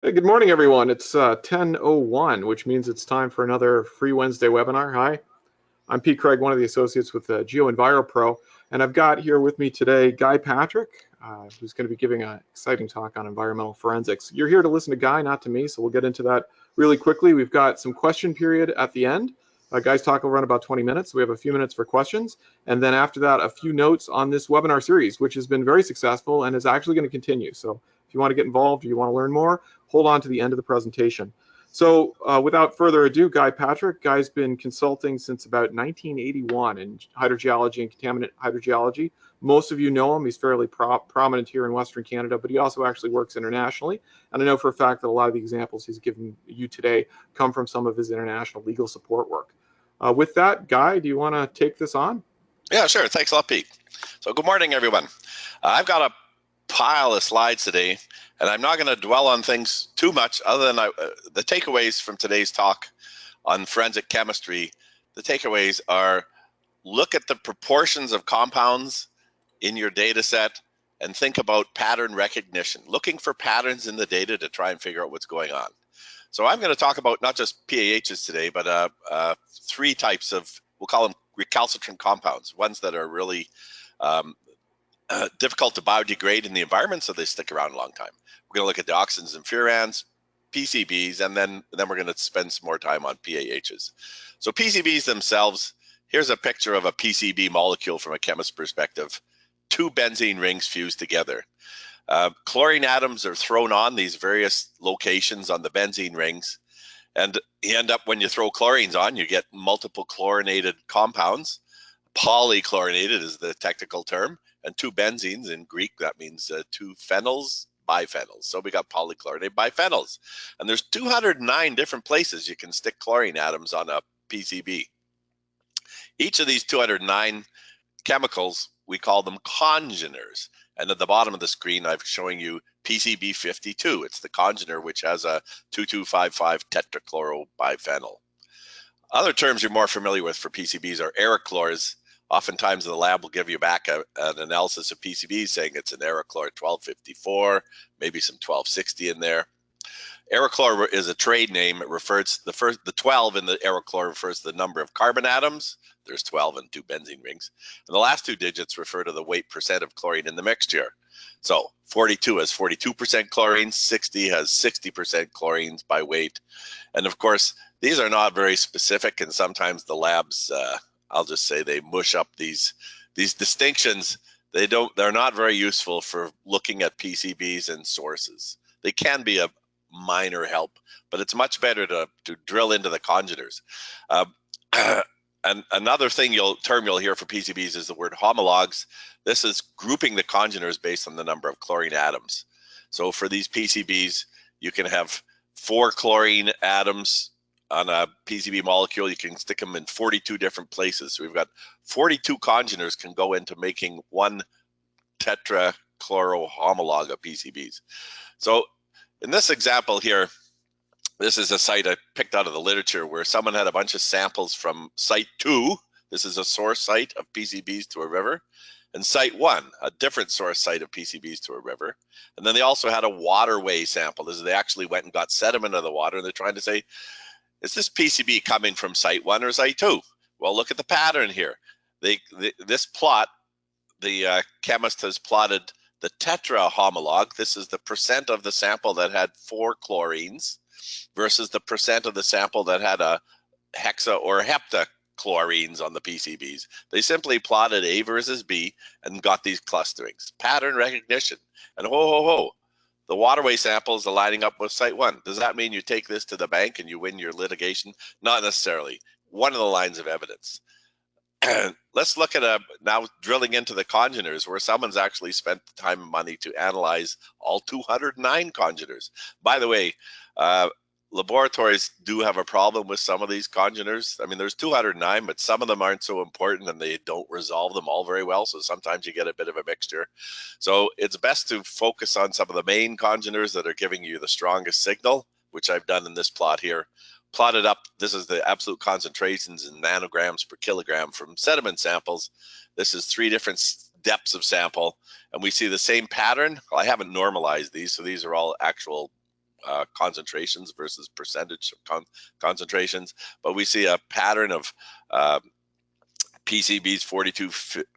Hey, good morning, everyone. It's 10:01, which means it's time for another Free Wednesday webinar. Hi, I'm Pete Craig, one of the associates with GeoEnviroPro, and I've got here with me today Guy Patrick, who's going to be giving an exciting talk on environmental forensics. You're here to listen to Guy, not to me, so we'll get into that really quickly. We've got some question period at the end. Guy's talk will run about 20 minutes, so we have a few minutes for questions, and then after that, a few notes on this webinar series, which has been very successful and is actually going to continue. So if you want to get involved or you want to learn more, hold on to the end of the presentation. So without further ado, Guy Patrick. Guy's been consulting since about 1981 in hydrogeology and contaminant hydrogeology. Most of you know him. He's fairly prominent here in Western Canada, but he also actually works internationally. And I know for a fact that a lot of the examples he's given you today come from some of his international legal support work. With that, Guy, do you want to take this on? Yeah, sure. Thanks a lot, Pete. So good morning, everyone. I've got a pile of slides today, and I'm not going to dwell on things too much other than the takeaways from today's talk on forensic chemistry. The takeaways are: look at the proportions of compounds in your data set and think about pattern recognition, looking for patterns in the data to try and figure out what's going on. So I'm going to talk about not just PAHs today, but three types of, we'll call them recalcitrant compounds, ones that are really difficult to biodegrade in the environment, so they stick around a long time. We're going to look at dioxins and furans, PCBs, and then we're going to spend some more time on PAHs. So PCBs themselves, here's a picture of a PCB molecule from a chemist's perspective. Two benzene rings fused together. Chlorine atoms are thrown on these various locations on the benzene rings, and you end up, when you throw chlorines on, you get multiple chlorinated compounds. Polychlorinated is the technical term, and two benzenes in Greek, that means two phenyls, biphenyls. So we got polychlorinated biphenyls. And there's 209 different places you can stick chlorine atoms on a PCB. Each of these 209 chemicals, we call them congeners. And at the bottom of the screen, I'm showing you PCB 52. It's the congener, which has a 2255 tetrachlorobiphenyl. Other terms you're more familiar with for PCBs are aerochlors. Oftentimes in the lab will give you back an analysis of PCBs saying it's an aerochlor 1254, maybe some 1260 in there. Aerochlor is a trade name. It refers the 12 in the aerochlor refers to the number of carbon atoms. There's 12 and two benzene rings. And the last two digits refer to the weight percent of chlorine in the mixture. So 42 has 42% chlorine, 60 has 60% chlorines by weight. And of course, these are not very specific, and sometimes the labs, I'll just say, they mush up these distinctions. They're not very useful for looking at PCBs and sources. They can be a minor help, but it's much better to drill into the congeners. And another term you'll hear for PCBs is the word homologues. This is grouping the congeners based on the number of chlorine atoms. So for these PCBs, you can have 4 chlorine atoms on a PCB molecule. You can stick them in 42 different places. So we've got 42 congeners can go into making one tetrachlorohomologue of PCBs. So in this example here, this is a site I picked out of the literature where someone had a bunch of samples from site 2. This is a source site of PCBs to a river. And site 1, a different source site of PCBs to a river. And then they also had a waterway sample. They actually went and got sediment in the water, and they're trying to say, is this PCB coming from site 1 or site 2? Well, look at the pattern here. This plot, the chemist has plotted the tetrahomologue. This is the percent of the sample that had 4 chlorines versus the percent of the sample that had a hexa or heptachlorines on the PCBs. They simply plotted A versus B and got these clusterings. Pattern recognition. And the waterway samples are lining up with site 1. Does that mean you take this to the bank and you win your litigation? Not necessarily. One of the lines of evidence. Let's look at now drilling into the congeners, where someone's actually spent the time and money to analyze all 209 congeners. By the way, laboratories do have a problem with some of these congeners. I mean, there's 209, but some of them aren't so important and they don't resolve them all very well. So sometimes you get a bit of a mixture. So it's best to focus on some of the main congeners that are giving you the strongest signal, which I've done in this plot here. Plotted up, this is the absolute concentrations in nanograms per kilogram from sediment samples. This is 3 different depths of sample, and we see the same pattern. Well, I haven't normalized these, so these are all actual concentrations versus percentage of concentrations, but we see a pattern of PCBs 42,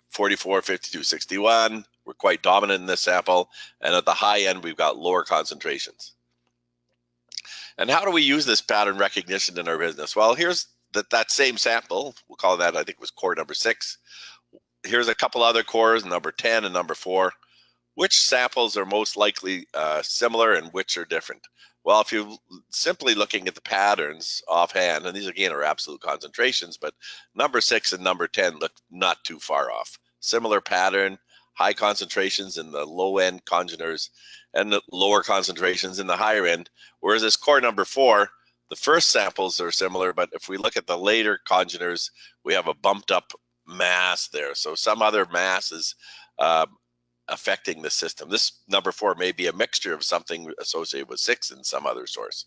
44, 52, 61. We're quite dominant in this sample, and at the high end we've got lower concentrations. And how do we use this pattern recognition in our business? Well, here's that same sample. We'll call that, I think it was core number 6. Here's a couple other cores, number 10 and number 4. Which samples are most likely similar and which are different? Well, if you're simply looking at the patterns offhand, and these again are absolute concentrations, but number 6 and number 10 look not too far off. Similar pattern, high concentrations in the low end congeners and the lower concentrations in the higher end. Whereas this core number 4, the first samples are similar, but if we look at the later congeners, we have a bumped up mass there. So some other mass is affecting the system. This number 4 may be a mixture of something associated with 6 and some other source.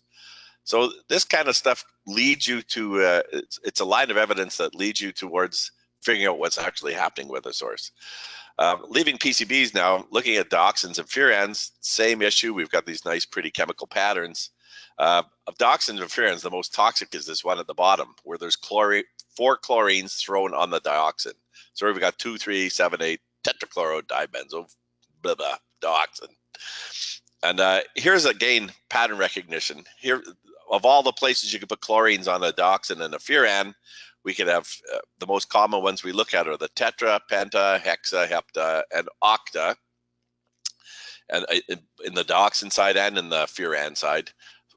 So this kind of stuff leads you to, it's a line of evidence that leads you towards figuring out what's actually happening with a source. Leaving PCBs now, looking at dioxins and furans, same issue. We've got these nice, pretty chemical patterns. Of dioxins and furans, the most toxic is this one at the bottom, where there's 4 chlorines thrown on the dioxin. So we've got 2, 3, 7, 8 tetrachloro dibenzo, blah, blah, dioxin. And here's again pattern recognition. Here, of all the places you could put chlorines on a dioxin and a furan, we could have the most common ones we look at are the tetra, penta, hexa, hepta, and octa, and in the dioxin side and in the furan side.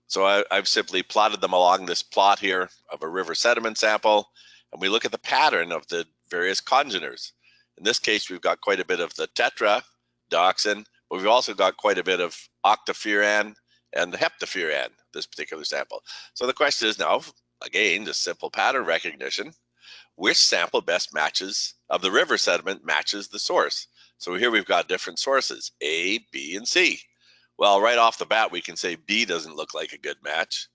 So I've simply plotted them along this plot here of a river sediment sample, and we look at the pattern of the various congeners. In this case, we've got quite a bit of the tetra dioxin, but we've also got quite a bit of octafuran and the heptafuran, this particular sample. So the question is now, again, just simple pattern recognition, which sample best matches of the river sediment matches the source? So here we've got different sources, A, B, and C. Well, right off the bat, we can say B doesn't look like a good match.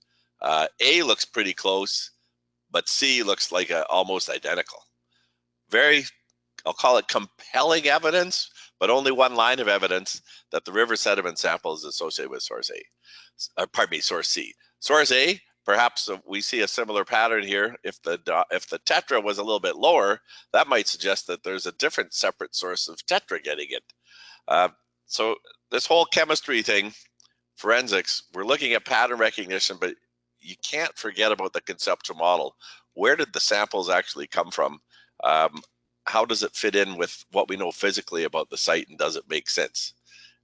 A looks pretty close, but C looks like almost identical. Very, I'll call it compelling evidence, but only one line of evidence that the river sediment sample is associated with source A. Pardon me, source C. Source A, perhaps we see a similar pattern here. If the tetra was a little bit lower, that might suggest that there's a different separate source of tetra getting it. So this whole chemistry thing, forensics, we're looking at pattern recognition, but you can't forget about the conceptual model. Where did the samples actually come from? How does it fit in with what we know physically about the site, and does it make sense?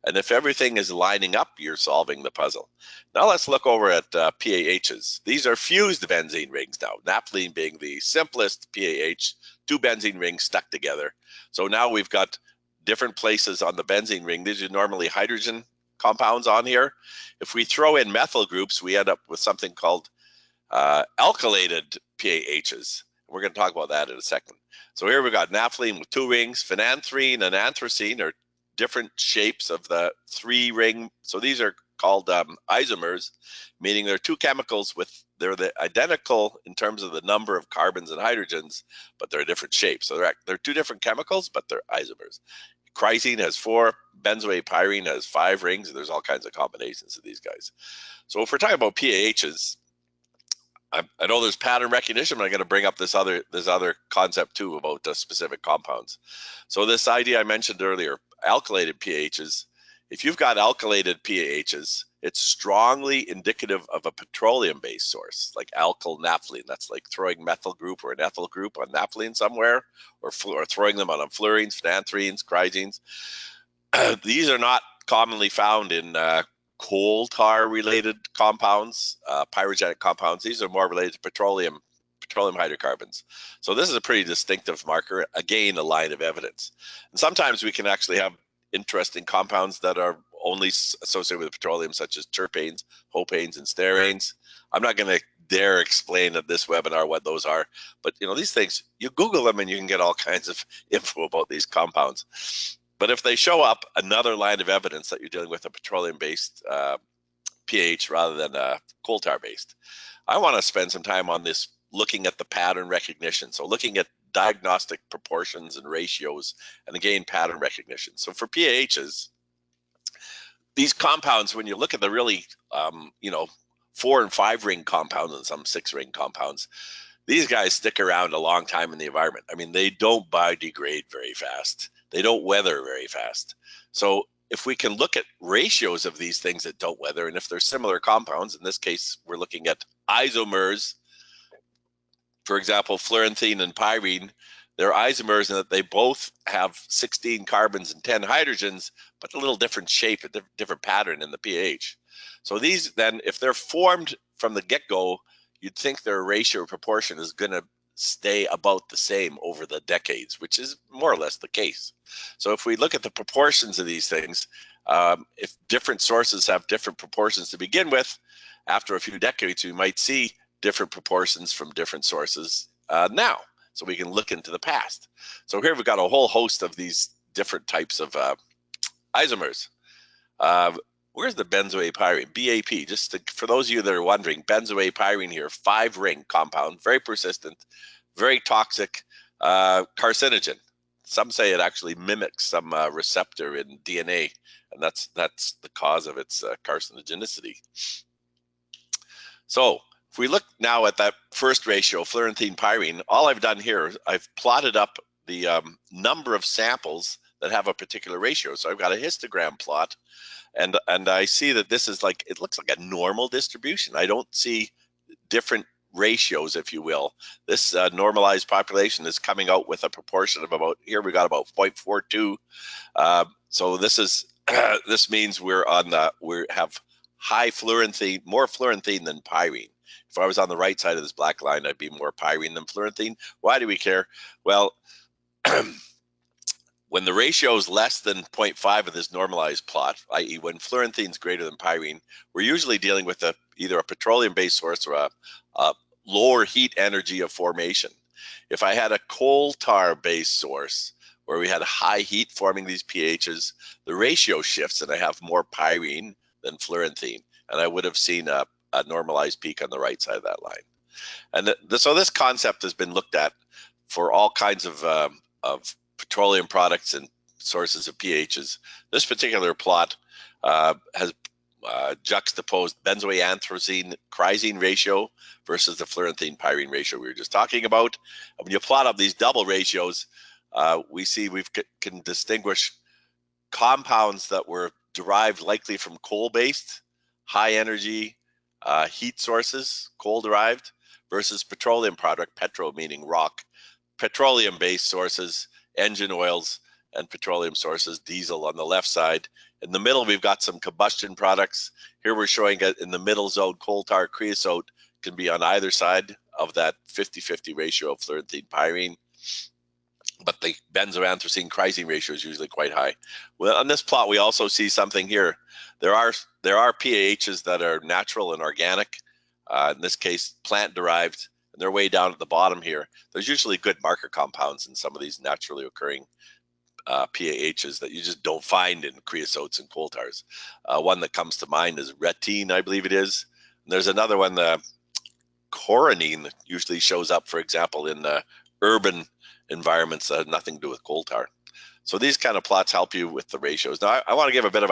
And if everything is lining up, you're solving the puzzle. Now let's look over at PAHs. These are fused benzene rings now, naphthalene being the simplest PAH, 2 benzene rings stuck together. So now we've got different places on the benzene ring. These are normally hydrogen compounds on here. If we throw in methyl groups, we end up with something called alkylated PAHs. We're going to talk about that in a second. So here we've got naphthalene with 2 rings. Phenanthrene and anthracene are different shapes of the 3 ring. So these are called isomers, meaning they're 2 chemicals they're identical in terms of the number of carbons and hydrogens, but they're different shapes. So they're 2 different chemicals, but they're isomers. Chrysene has 4, benzoate pyrene has 5 rings, and there's all kinds of combinations of these guys. So if we're talking about PAHs, I know there's pattern recognition, but I'm going to bring up this other concept too about the specific compounds. So this idea I mentioned earlier, alkylated PAHs, if you've got alkylated PAHs, it's strongly indicative of a petroleum-based source, like alkyl naphthalene. That's like throwing methyl group or an ethyl group on naphthalene somewhere, or throwing them on fluorines, phenanthrenes, chrysenes. These are not commonly found in coal tar related compounds, pyrogenic compounds. These are more related to petroleum hydrocarbons. So this is a pretty distinctive marker, again, a line of evidence. And sometimes we can actually have interesting compounds that are only associated with petroleum, such as terpenes, hopanes, and steranes. I'm not going to dare explain at this webinar what those are, but these things, you Google them and you can get all kinds of info about these compounds. But if they show up, another line of evidence that you're dealing with a petroleum-based pH rather than a coal tar-based. I want to spend some time on this, looking at the pattern recognition. So looking at diagnostic proportions and ratios, and again, pattern recognition. So for PAHs, these compounds, when you look at the really, 4 and 5 ring compounds and some 6 ring compounds, these guys stick around a long time in the environment. I mean, they don't biodegrade very fast. They don't weather very fast. So if we can look at ratios of these things that don't weather, and if they're similar compounds, in this case, we're looking at isomers. For example, fluoranthene and pyrene, they're isomers in that they both have 16 carbons and 10 hydrogens, but a little different shape, a different pattern in the pH. So these then, if they're formed from the get-go, you'd think their ratio proportion is going to stay about the same over the decades, which is more or less the case. So if we look at the proportions of these things, if different sources have different proportions to begin with, after a few decades, we might see different proportions from different sources now. So we can look into the past. So here we've got a whole host of these different types of isomers. Where's the benzoate pyrene? BAP, just for those of you that are wondering, benzoate pyrene here, 5 ring compound, very persistent, very toxic, carcinogen. Some say it actually mimics some receptor in DNA, and that's the cause of its carcinogenicity. So if we look now at that first ratio, fluoranthene pyrene, all I've done here, I've plotted up the number of samples that have a particular ratio. So I've got a histogram plot, and I see that this is like, it looks like a normal distribution. I don't see different ratios, if you will. This normalized population is coming out with a proportion of about, here we got about 0.42. So this is this means we have high fluoranthene, more fluoranthene than pyrene. If I was on the right side of this black line, I'd be more pyrene than fluoranthene. Why do we care? Well, when the ratio is less than 0.5 of this normalized plot, i.e. when fluoranthene is greater than pyrene, we're usually dealing with either a petroleum-based source or a lower heat energy of formation. If I had a coal tar-based source where we had high heat forming these pHs, the ratio shifts and I have more pyrene than fluoranthene, and I would have seen a normalized peak on the right side of that line. And so this concept has been looked at for all kinds of petroleum products and sources of pHs. This particular plot has juxtaposed benzoanthrosine chrysene ratio versus the fluoranthene pyrene ratio we were just talking about. And when you plot up these double ratios, we see we can distinguish compounds that were derived likely from coal-based, high energy heat sources, coal derived, versus petroleum product, petro meaning rock, petroleum-based sources, engine oils, and petroleum sources, diesel on the left side. In the middle, we've got some combustion products. Here we're showing it in the middle zone, coal tar creosote can be on either side of that 50-50 ratio of fluoranthene pyrene. But the benzoanthrosine chrysene ratio is usually quite high. Well, on this plot, we also see something here. There are PAHs that are natural and organic, in this case, plant-derived, and they're way down at the bottom here. There's usually good marker compounds in some of these naturally occurring PAHs that you just don't find in creosotes and coal tars. One that comes to mind is retine, I believe it is. And there's another one, coronine, that usually shows up, for example, in urban environments that have nothing to do with coal tar. So these kind of plots help you with the ratios. Now, I want to give a bit of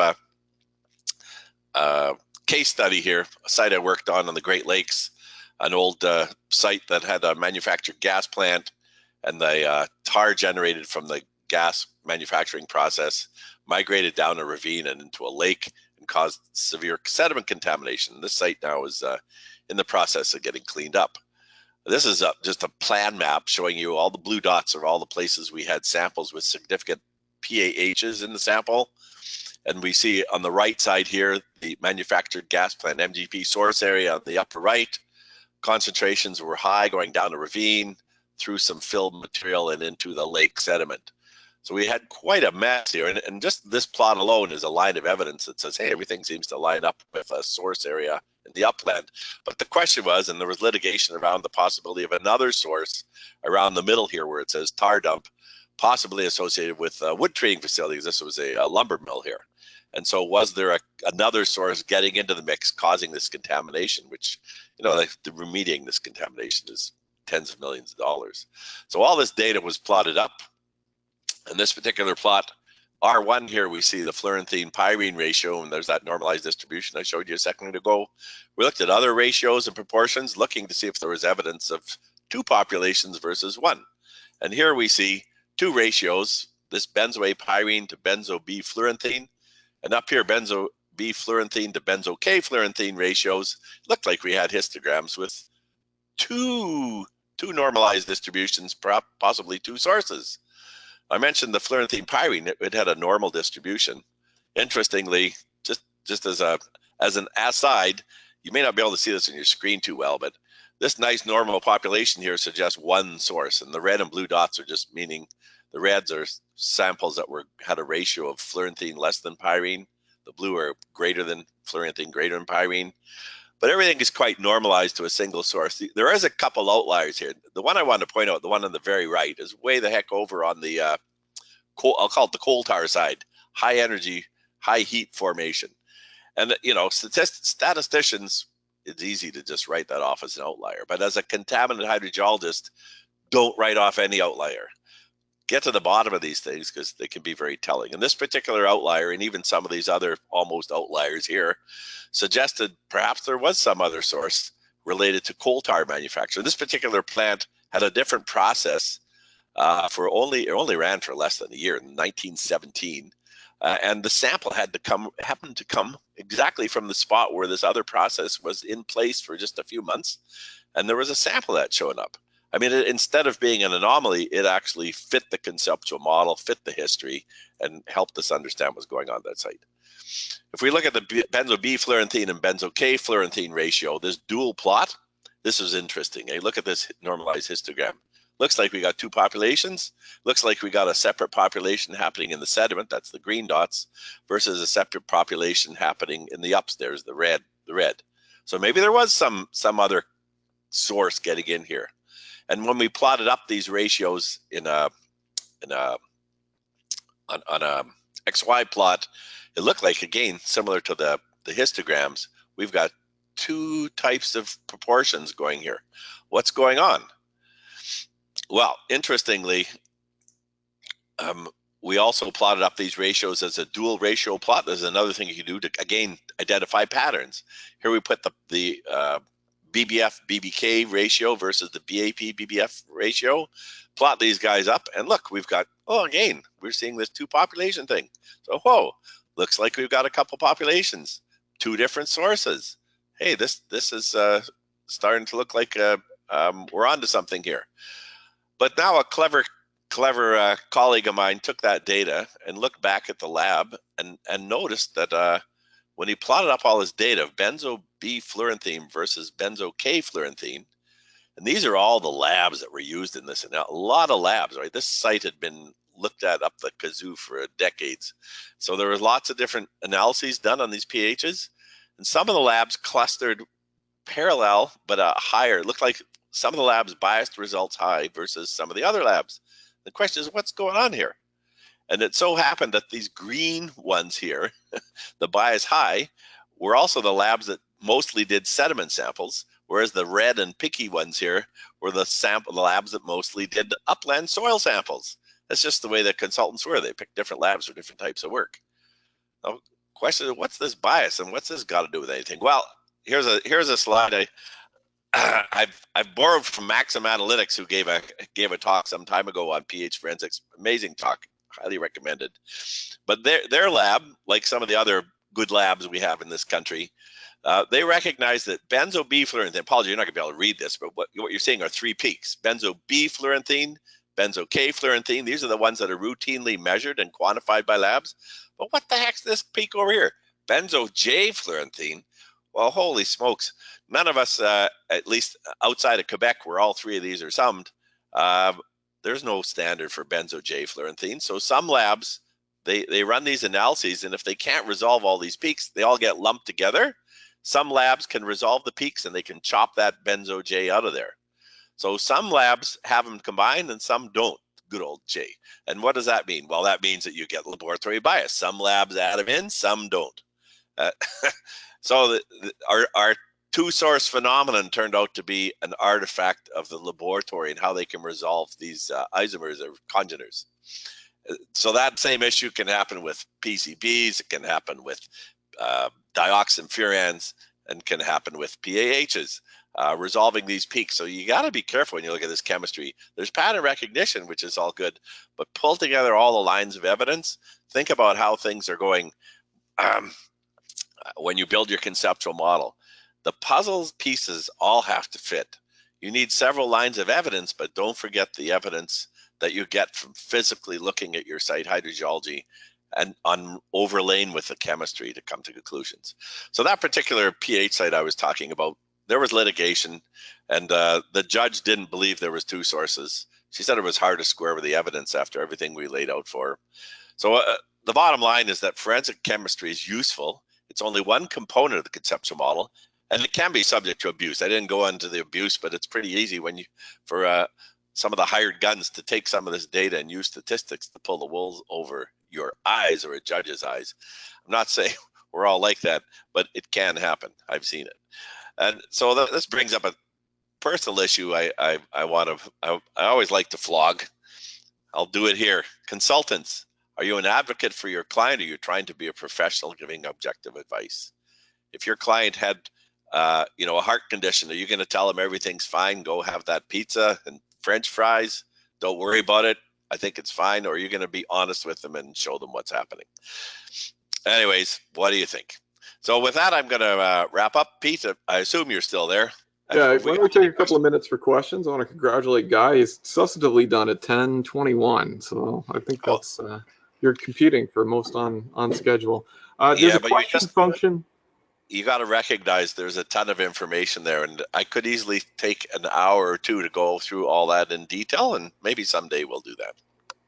a case study here, a site I worked on the Great Lakes, an old site that had a manufactured gas plant, and the tar generated from the gas manufacturing process migrated down a ravine and into a lake and caused severe sediment contamination. This site now is in the process of getting cleaned up. This is just a plan map showing you all the blue dots are all the places we had samples with significant PAHs in the sample. And we see on the right side here, the manufactured gas plant MGP source area on the upper right. Concentrations were high going down a ravine, through some filled material and into the lake sediment. So we had quite a mess here. And just this plot alone is a line of evidence that says, hey, everything seems to line up with a source area in the upland. But the question was, and there was litigation around the possibility of another source around the middle here where it says tar dump, possibly associated with wood treating facilities. This was a lumber mill here. And so was there another source getting into the mix causing this contamination, which, the remediating this contamination is tens of millions of dollars. So all this data was plotted up. And this particular plot R1 here, we see the fluorantene-pyrene ratio, and there's that normalized distribution I showed you a second ago. We looked at other ratios and proportions, looking to see if there was evidence of two populations versus one. And here we see two ratios, this benzo A-pyrene to benzo B-fluoranthene, and up here benzo B-fluoranthene to benzo K-fluoranthene ratios. Looked like we had histograms with two normalized distributions, possibly two sources. I mentioned the fluorantene-pyrene, it had a normal distribution. Interestingly, just as an aside, you may not be able to see this on your screen too well, but this nice normal population here suggests one source, and the red and blue dots are just meaning the reds are samples that had a ratio of fluorantene less than pyrene. The blue are greater than fluorantene, greater than pyrene. But everything is quite normalized to a single source. There is a couple outliers here. The one I want to point out, the one on the very right, is way the heck over on the, I'll call it the coal tar side, high energy, high heat formation. And, you know, statisticians, it's easy to just write that off as an outlier. But as a contaminant hydrogeologist, don't write off any outlier. Get to the bottom of these things because they can be very telling. And this particular outlier, and even some of these other almost outliers here, suggested perhaps there was some other source related to coal tar manufacture. This particular plant had a different process it only ran for less than a year in 1917. And the sample happened to come exactly from the spot where this other process was in place for just a few months. And there was a sample that showing up. I mean, instead of being an anomaly, it actually fit the conceptual model, fit the history, and helped us understand what's going on at that site. If we look at the benzo B-fluoranthene and benzo K-fluoranthene ratio, this dual plot, this is interesting. Hey, look at this normalized histogram. Looks like we got two populations. Looks like we got a separate population happening in the sediment, that's the green dots, versus a separate population happening in the upstairs, the red. So maybe there was some other source getting in here. And when we plotted up these ratios on a XY plot, it looked like, again, similar to the histograms, we've got two types of proportions going here. What's going on? Well, interestingly, we also plotted up these ratios as a dual ratio plot. There's another thing you can do to, again, identify patterns. Here we put the BBF BBK ratio versus the BAP BBF ratio. Plot these guys up, and look, we've got, oh, again, we're seeing this two population thing. So, whoa, looks like we've got a couple populations, two different sources. Hey, this is starting to look like we're onto something here. But now a clever colleague of mine took that data and looked back at the lab and noticed that when he plotted up all his data of benzo B-fluoranthene versus benzo K-fluoranthene, and these are all the labs that were used in this, and a lot of labs, right? This site had been looked at up the kazoo for decades. So there was lots of different analyses done on these pHs, and some of the labs clustered parallel, but higher. It looked like some of the labs biased results high versus some of the other labs. The question is, what's going on here? And it so happened that these green ones here, the bias high, were also the labs that mostly did sediment samples, whereas the red and picky ones here were the labs that mostly did upland soil samples. That's just the way the consultants were. They picked different labs for different types of work. Now, question is, what's this bias and what's this got to do with anything? Well, here's a slide I've borrowed from Maxim Analytics, who gave a talk some time ago on PAH Forensics. Amazing talk, highly recommended. But their lab, like some of the other good labs we have in this country, they recognize that benzo B-fluoranthene, apology, you're not going to be able to read this, but what you're seeing are three peaks: benzo B-fluoranthene, benzo K-fluoranthene. These are the ones that are routinely measured and quantified by labs. But what the heck's this peak over here? Benzo J-fluoranthene. Well, holy smokes. None of us, at least outside of Quebec, where all three of these are summed, there's no standard for benzo J-fluoranthene. So some labs, they run these analyses, and if they can't resolve all these peaks, they all get lumped together. Some labs can resolve the peaks, and they can chop that benzo J out of there. So some labs have them combined, and some don't. Good old J. And what does that mean? Well, that means that you get laboratory bias. Some labs add them in, some don't. So our two-source phenomenon turned out to be an artifact of the laboratory and how they can resolve these isomers or congeners. So that same issue can happen with PCBs, it can happen with Dioxin Furans, and can happen with PAHs, resolving these peaks. So you got to be careful when you look at this chemistry. There's pattern recognition, which is all good, but pull together all the lines of evidence. Think about how things are going when you build your conceptual model. The puzzle pieces all have to fit. You need several lines of evidence, but don't forget the evidence that you get from physically looking at your site hydrogeology and on overlaying with the chemistry to come to conclusions. So that particular pH site I was talking about, there was litigation, and the judge didn't believe there was two sources. She said it was hard to square with the evidence after everything we laid out for her. So the bottom line is that forensic chemistry is useful. It's only one component of the conceptual model, and it can be subject to abuse. I didn't go into the abuse, but it's pretty easy when you, for some of the hired guns to take some of this data and use statistics to pull the wool over your eyes or a judge's eyes. I'm not saying we're all like that, but it can happen. I've seen it. And so this brings up a personal issue I always like to flog. I'll do it here. Consultants, are you an advocate for your client, or are you trying to be a professional giving objective advice? If your client had a heart condition, are you going to tell them everything's fine, go have that pizza and French fries, don't worry about it, I think it's fine? Or are you going to be honest with them and show them what's happening? Anyways, what do you think? So with that, I'm going to wrap up. Pete, I assume you're still there. Yeah, why don't we take a couple of minutes for questions? I want to congratulate Guy. He's substantively done at 10:21, so I think that's you're competing for most on schedule. There's a question function. You got to recognize there's a ton of information there, and I could easily take an hour or two to go through all that in detail, and maybe someday we'll do that.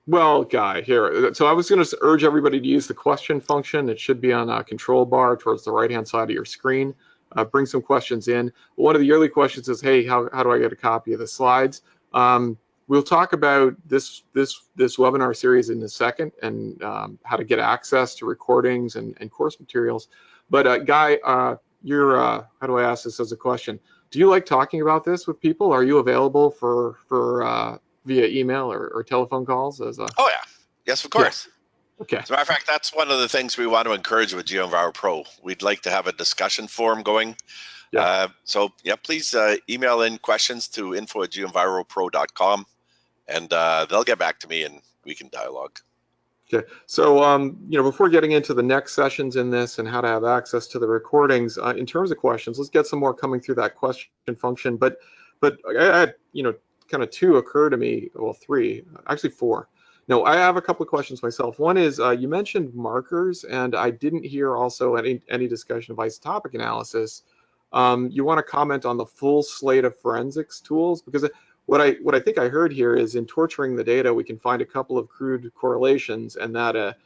Well, Guy, here. So I was going to urge everybody to use the question function. It should be on a control bar towards the right-hand side of your screen. Bring some questions in. One of the early questions is, hey, how do I get a copy of the slides? We'll talk about this webinar series in a second, and how to get access to recordings and course materials. But Guy, you're how do I ask this as a question? Do you like talking about this with people? Are you available for via email or telephone calls? Oh yeah, yes, of course. Yeah. Okay. As a matter of fact, that's one of the things we want to encourage with GeoEnviro Pro. We'd like to have a discussion forum going. Yeah. So yeah, please email in questions to info@geoenviropro.com, and they'll get back to me and we can dialogue. Okay. So before getting into the next sessions in this and how to have access to the recordings, in terms of questions, let's get some more coming through that question function. But I had kind of two occur to me. Well, three, actually four. No, I have a couple of questions myself. One is you mentioned markers, and I didn't hear also any discussion of isotopic analysis. You want to comment on the full slate of forensics tools? Because what I think I heard here is in torturing the data, we can find a couple of crude correlations, and that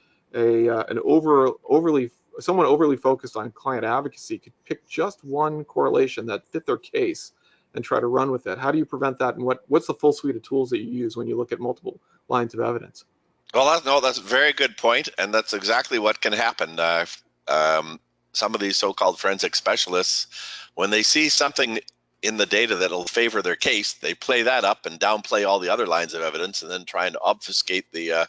someone overly focused on client advocacy could pick just one correlation that fit their case and try to run with it. How do you prevent that, and what's the full suite of tools that you use when you look at multiple lines of evidence? Well, that's a very good point, and that's exactly what can happen. Some of these so-called forensic specialists, when they see something in the data that'll favor their case, they play that up and downplay all the other lines of evidence, and then try and obfuscate the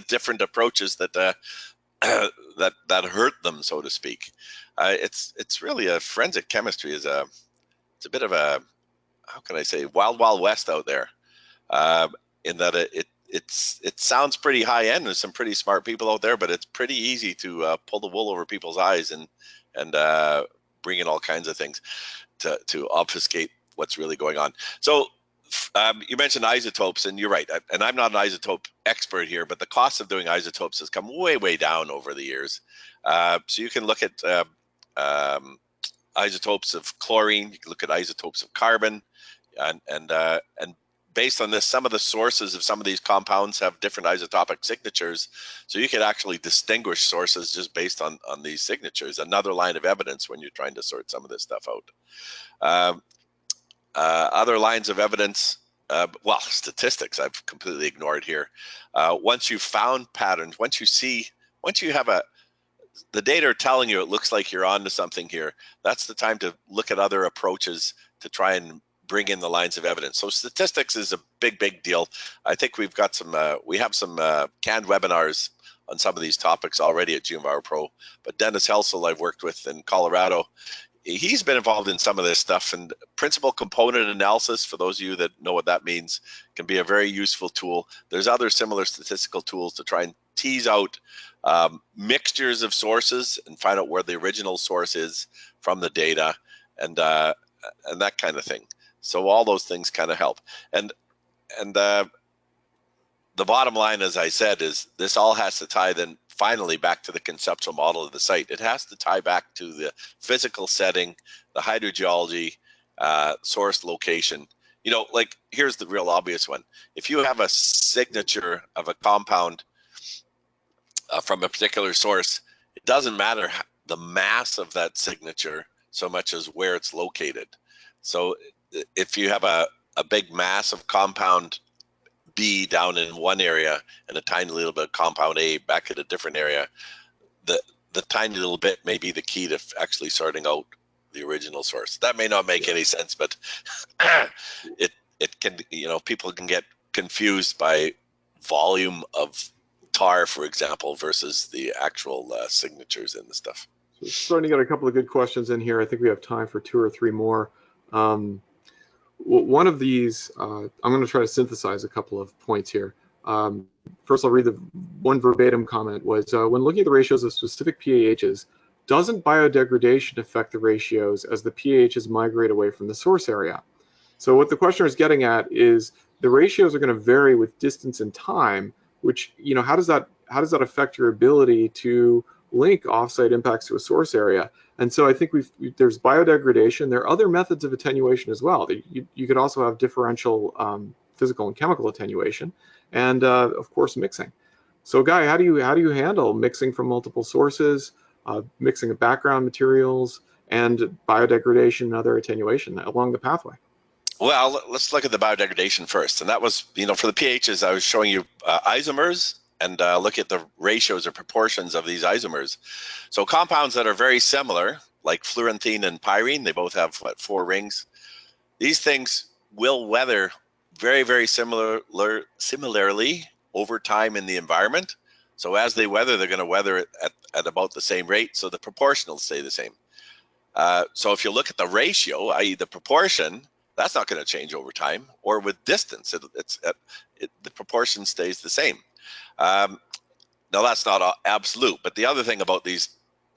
different approaches that that hurt them, so to speak. It's really a forensic chemistry is it's a bit of a, how can I say, wild west out there, in that it sounds pretty high end. There's some pretty smart people out there, but it's pretty easy to pull the wool over people's eyes and bring in all kinds of things to obfuscate what's really going on. So you mentioned isotopes, and you're right. And I'm not an isotope expert here, but the cost of doing isotopes has come way down over the years. So you can look at isotopes of chlorine, you can look at isotopes of carbon, and based on this, some of the sources of some of these compounds have different isotopic signatures, so you can actually distinguish sources just based on these signatures. Another line of evidence when you're trying to sort some of this stuff out. Other lines of evidence, well, statistics I've completely ignored here. Once you've found patterns, once you have the data are telling you it looks like you're onto something here, that's the time to look at other approaches to try and bring in the lines of evidence. So statistics is a big deal. I think we've got some, we have some canned webinars on some of these topics already at GeoEnviro. But Dennis Helsel, I've worked with in Colorado, he's been involved in some of this stuff, and principal component analysis, for those of you that know what that means, can be a very useful tool. There's other similar statistical tools to try and tease out mixtures of sources and find out where the original source is from the data, and that kind of thing. So all those things kind of help. And the bottom line, as I said, is this all has to tie then finally back to the conceptual model of the site. It has to tie back to the physical setting, the hydrogeology, source location. You know, like here's the real obvious one. If you have a signature of a compound from a particular source, it doesn't matter the mass of that signature so much as where it's located. So if you have a big mass of compound B down in one area and a tiny little bit of compound A back at a different area, the tiny little bit may be the key to actually sorting out the original source. That may not make any sense, but it can, you know, people can get confused by volume of tar, for example, versus the actual signatures in the stuff. So starting to get a couple of good questions in here. I think we have time for 2 or 3 more. One of these, I'm going to try to synthesize a couple of points here. First, I'll read the one verbatim comment was, when looking at the ratios of specific PAHs, doesn't biodegradation affect the ratios as the PAHs migrate away from the source area? So what the questioner is getting at is the ratios are going to vary with distance and time, which, you know, how does that affect your ability to link offsite impacts to a source area? And so I think there's biodegradation. There are other methods of attenuation as well. You could also have differential physical and chemical attenuation, and of course mixing. So Guy, how do you handle mixing from multiple sources, mixing of background materials, and biodegradation and other attenuation along the pathway? Well, let's look at the biodegradation first. And that was, you know, for the pHs, I was showing you isomers, and look at the ratios or proportions of these isomers. So compounds that are very similar, like fluoranthene and pyrene, they both have, what, 4 rings. These things will weather very similarly over time in the environment. So as they weather, they're going to weather it at about the same rate, so the proportion will stay the same. So if you look at the ratio, i.e. the proportion, that's not going to change over time, or with distance, the proportion stays the same. Now that's not absolute, but the other thing about these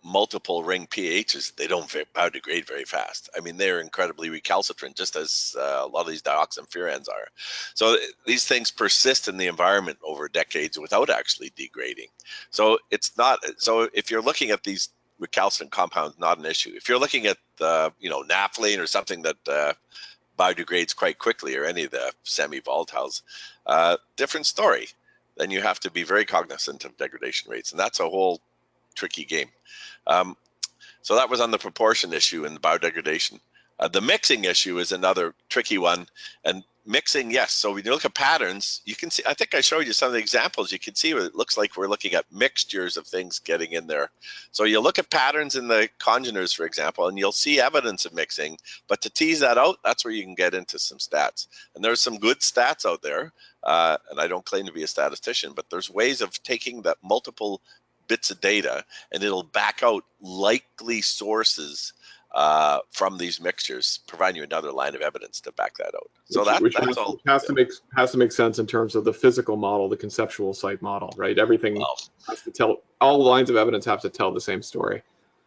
multiple ring PAHs, they don't biodegrade very fast. I mean, they're incredibly recalcitrant, just as a lot of these Dioxin Furans are. So these things persist in the environment over decades without actually degrading. So it's not, so if you're looking at these recalcitrant compounds, not an issue. If you're looking at you know, naphthalene or something that biodegrades quite quickly, or any of the semi-volatiles, different story. Then you have to be very cognizant of degradation rates, and that's a whole tricky game. So that was on the proportion issue and biodegradation. The mixing issue is another tricky one, and mixing, yes. So when you look at patterns, you can see, I think I showed you some of the examples. You can see what it looks like we're looking at mixtures of things getting in there. So you look at patterns in the congeners, for example, and you'll see evidence of mixing, but to tease that out, that's where you can get into some stats. And there's some good stats out there, and I don't claim to be a statistician, but there's ways of taking that multiple bits of data, and it'll back out likely sources from these mixtures, providing you another line of evidence to back that out. So which has to make sense in terms of the physical model, the conceptual site model, right? Everything has to tell, all lines of evidence have to tell the same story.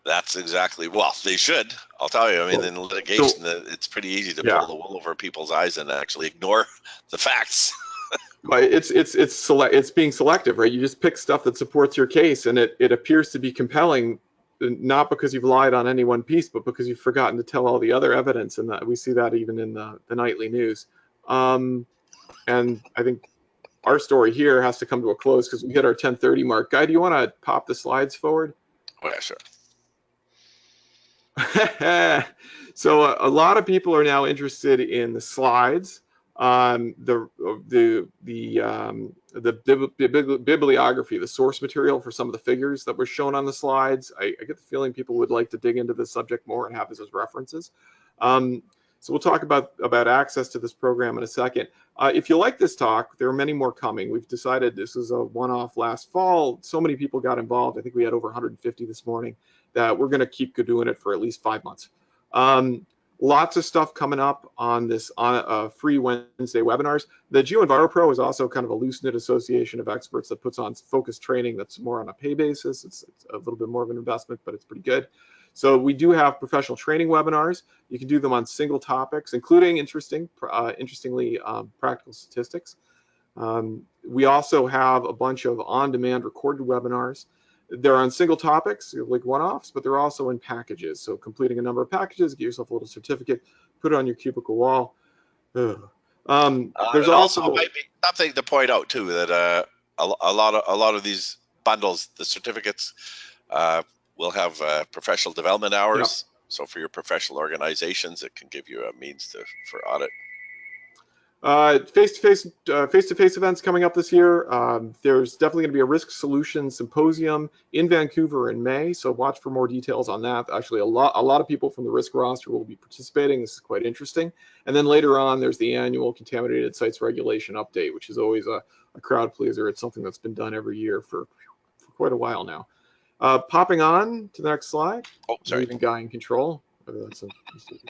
That's exactly, well, they should. I'll tell you. I mean, in litigation, it's pretty easy to pull the wool over people's eyes and actually ignore the facts. But it's being selective, right? You just pick stuff that supports your case, and it appears to be compelling, not because you've lied on any one piece, but because you've forgotten to tell all the other evidence, and that we see that even in the nightly news. And I think our story here has to come to a close because we hit our 10:30 mark. Guy, do you want to pop the slides forward? Oh, yeah, sure. So a lot of people are now interested in the slides, the bibliography, the source material for some of the figures that were shown on the slides. I get the feeling people would like to dig into this subject more and have this as references. So we'll talk about access to this program in a second. If you like this talk, there are many more coming. We've decided this is a one-off last fall. So many people got involved. I think we had over 150 this morning, that we're going to keep doing it for at least 5 months. Lots of stuff coming up on this free Wednesday webinars. The GeoEnviroPro is also kind of a loose-knit association of experts that puts on focused training that's more on a pay basis. It's a little bit more of an investment, but it's pretty good. So we do have professional training webinars. You can do them on single topics, including interestingly practical statistics. We also have a bunch of on-demand recorded webinars. They're on single topics, like one-offs, but they're also in packages. So completing a number of packages, get yourself a little certificate, put it on your cubicle wall. There's also might be something to point out too, that a lot of these bundles, the certificates, will have professional development hours. Yep. So for your professional organizations, it can give you a means for audit. Face-to-face events coming up this year. There's definitely going to be a Risk Solutions Symposium in Vancouver in May, so watch for more details on that. Actually, a lot of people from the risk roster will be participating. This is quite interesting. And then later on, there's the annual Contaminated Sites Regulation Update, which is always a crowd pleaser. It's something that's been done every year for quite a while now. Popping on to the next slide. Oh, sorry. Leaving Guy in control. That's a mistake.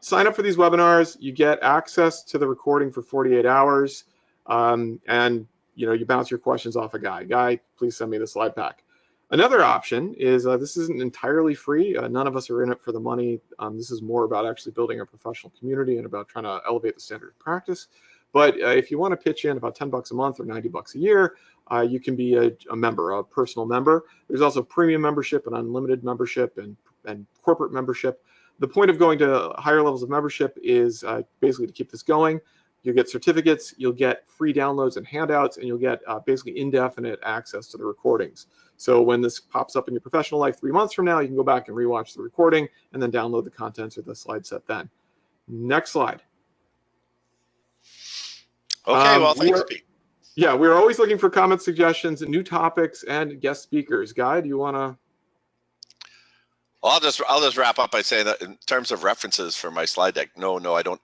Sign up for these webinars. You get access to the recording for 48 hours, and you bounce your questions off a Guy. Guy, please send me the slide pack. Another option is this isn't entirely free. None of us are in it for the money. This is more about actually building a professional community and about trying to elevate the standard of practice. But if you want to pitch in about $10 a month or $90 a year, you can be a member, a personal member. There's also premium membership and unlimited membership and corporate membership. The point of going to higher levels of membership is basically to keep this going. You'll get certificates, you'll get free downloads and handouts, and you'll get basically indefinite access to the recordings. So when this pops up in your professional life 3 months from now, you can go back and rewatch the recording and then download the contents or the slide set then. Next slide. Okay, well, thanks, Pete. Yeah, we're always looking for comments, suggestions, new topics, and guest speakers. Guy, do you want to? Well, I'll just wrap up by saying that in terms of references for my slide deck, no, I don't.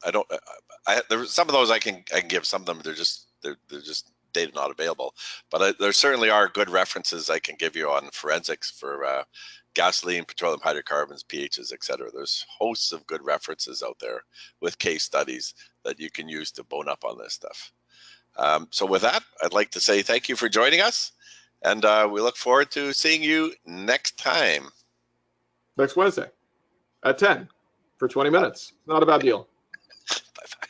There's some of those I can give. Some of them they're just data not available. But there certainly are good references I can give you on forensics for gasoline, petroleum hydrocarbons, pHs, etc. There's hosts of good references out there with case studies that you can use to bone up on this stuff. So with that, I'd like to say thank you for joining us, and we look forward to seeing you next time. Next Wednesday at 10 for 20 minutes. Not a bad deal. Bye-bye.